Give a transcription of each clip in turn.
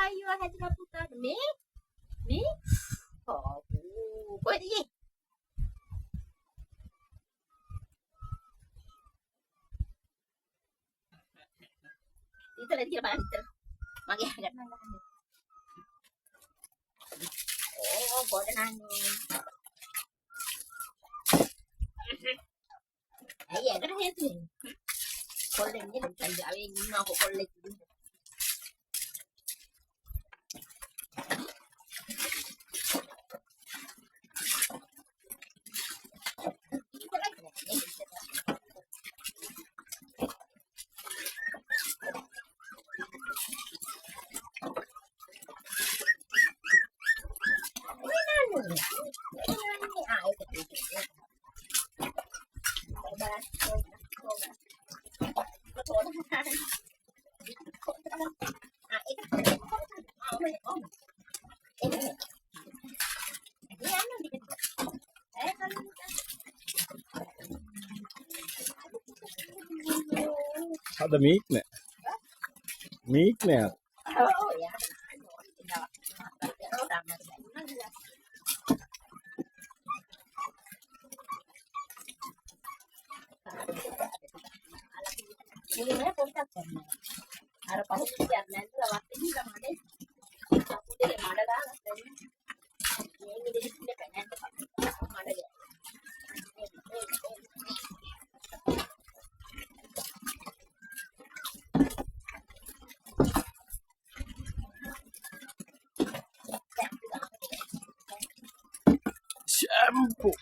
අයියෝ හැදලා පුතාට මේ කොහෙද ගියේ? ඉතල කියලා බලන්න ඉතල. මගේ හැකට නම් ගහන්නේ. ඕ ගොඩනන්නේ. ඇයි ඇඟට හේතුනේ? කොල්ලෙන් නේද? පන්ජාවේ ඉන්නවා කොල්ලෙක් ඉන්නේ. Ada mic nè. Mic nè. Ini පොඩ්ඩක් කරනවා. අර පහුත් කියන්න නැද්ද ලවත් ඉඳලා මඩේ. අපුඩේ මඩ දාලා දැන් මේ ඉඳින්න පැනන්න මඩ ගෑ. Shampoo.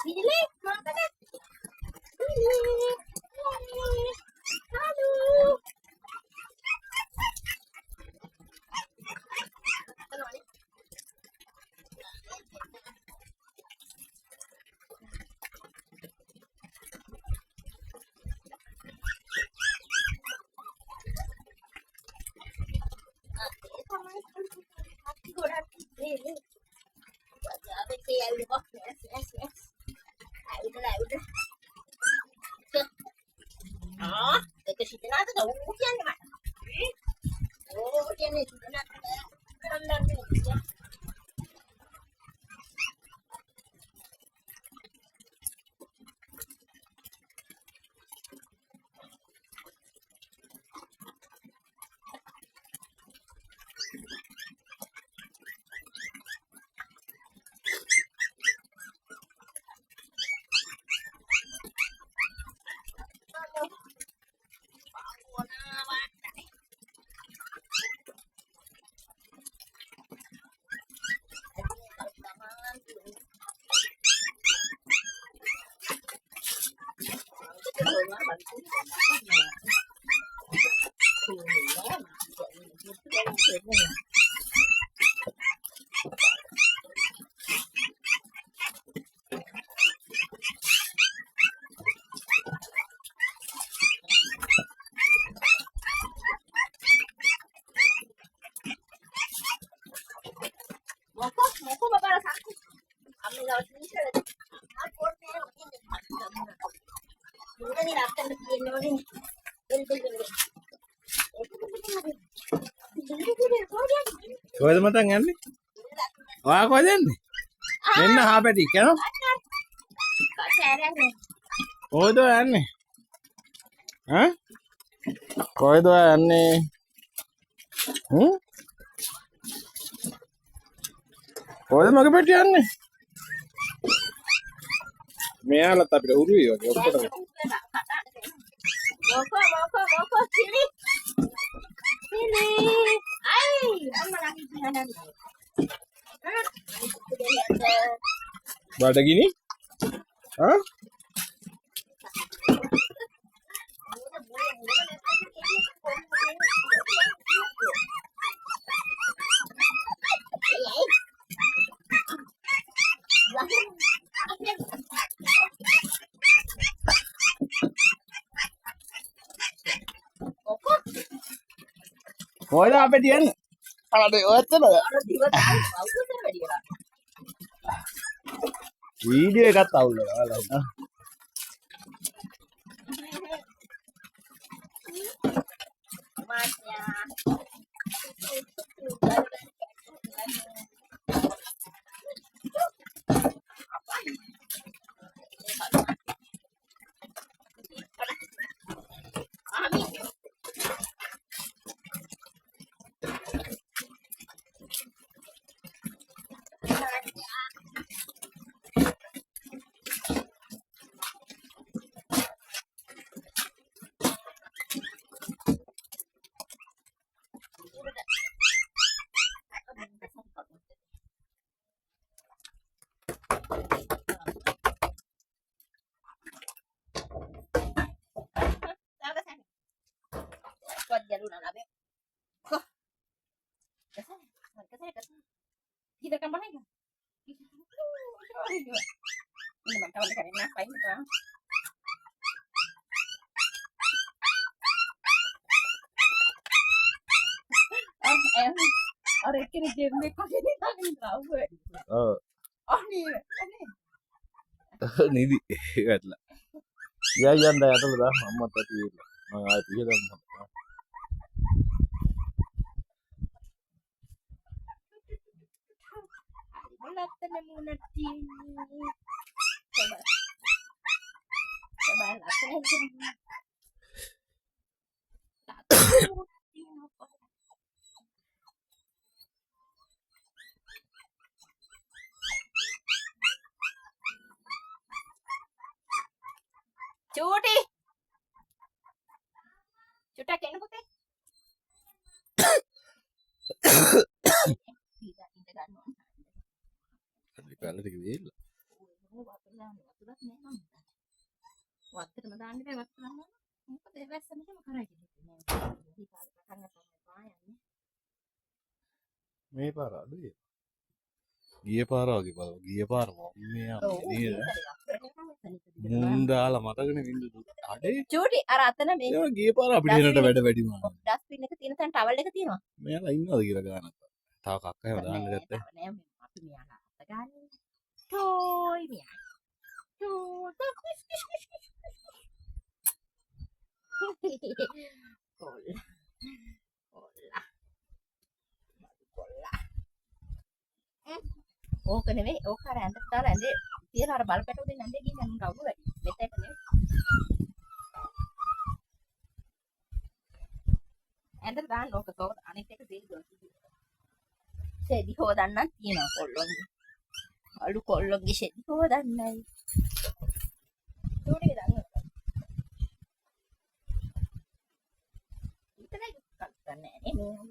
Sini, makan deh. Halo. Dekat situ nak tu dah hujan ni mak. Oh, hujan ni tu nak dalam ni. Mau bawa sakit. Ambil lewat sini saja. Aku orang ini ni akan begini ni. කොහෙද මතන් යන්නේ? ඔයා කොහෙද යන්නේ? මෙන්න හාපැටි කියනවා. කොහෙද යන්නේ? ඈ? කොහෙද යන්නේ? කොහෙද මගේ පැටි යන්නේ? මෙයාලත් අපිට උරුයි වගේ ඔක්කොටම. Moko sini. Sini. Ai, amma lagi jalan. බඩගිනි? ආ? කොහෙද අපේ තියන්නේ? අනේ ඔයත්තද? අර දිව දාන්න අවුලට වැඩි වෙලා. වීඩියෝ එකත් අවුල් වෙනවා. මාත්‍යා. Kuat jalur anak be. Kok. Kesana. Kita kan mana ya? Ini mana kawan dekat nak paling tu. Are kini game ni kau ni tak ni tahu. Ni. නිදි වැටලා. ගියා යන්න යතලද අම්මත් ඇති වෙලා. මම ආයෙත් ඉහළම. Latte munatti. Coba latte aja. Cuti. Cuta kena putih. Tidak kan. අපි පැලට ගිහින් වත්තටම දාන්න බෑ වත්තට දාන්න. මොකද ඒ වැස්සම එහෙම කරයි කියන්නේ. මේ පාර පටන් ගන්නවා යන්නේ. මේ පාර අඩුයි. ගිය පාර වගේ බලව. ගිය පාර මේ නේද? මුන් දාලා මතකනේ වින්දු. අඩේ චූටි අර අතන මේ ඒ ගිය පාර අපිට එනට වැඩ වැඩි වුණා. ඩස්බින් එක තියෙන තැන ටවල් එක තියෙනවා. මෙයාලා ඉන්නවද කියලා ගානක්. තව කක්ක එහෙම දාන්න ගත්තේ. නෑ අපි මෙයාලා අත ගන්න. ටෝයි මෙයා. ඕක නෙවෙයි ඕක අර ඇඳට දාලා ඇඳේ තියෙන අර බලපැට උඩින් ඇඳේ ගිහින් යන්න කවුරු වැඩි මෙතෙට නෙවෙයි ඇඳට දාන්න ඕක තෝර අනිත් එක දෙයි ෂෙඩි හොදන්න තියෙනවා කොල්ලොන්ගේ අලු කොල්ලොන්ගේ ෂෙඩි හොදන්නයි උඩේ දාන්න ඉතලයි කල්පන්නේ නේ මේ මොන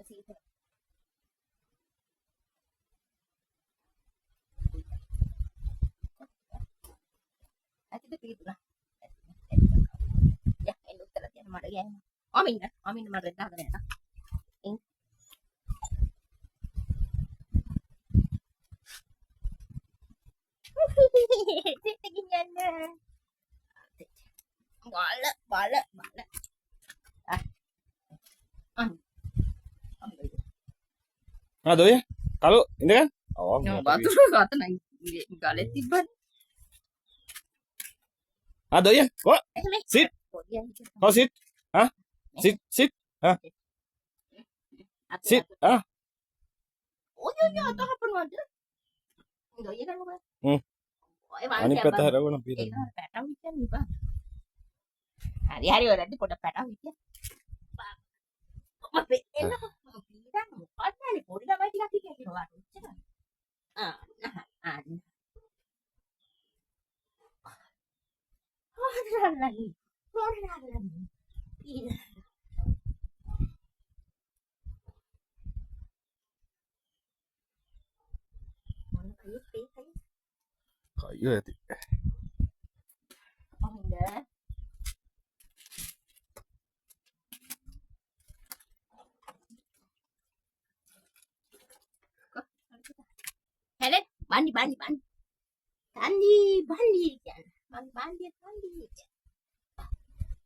සීතල Aku tuh gitu lah. Ya, ini udah latihan mana ya? Amin mana dah ternyata. Ini. Kita gimana? Bala. Aduh ya. Kalau ini kan? Oh, batu kata nang galet tiban. Aduh ya. Kok? Sit. Kau sit. Hah? Sit. Hah? Sit. Ah. Oh ya, tak apa nu ada. Enggak ya kan lu. Ani පැත්ත හරවන පිට. ඒක පැටව විදියට නිපා. හරි ඔයාලට පොඩ පැටව විදියට. අපේ එන්න පීඩන මොකක්ද නේ පොඩි ළමයි ටිකක් කියනවා ඔච්චර. හොරලනි. පීඩන. මොන කයියේ කයිය ඇති. Helen, bandi kan. Bandi. Bandi.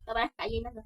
Coba kayu nak.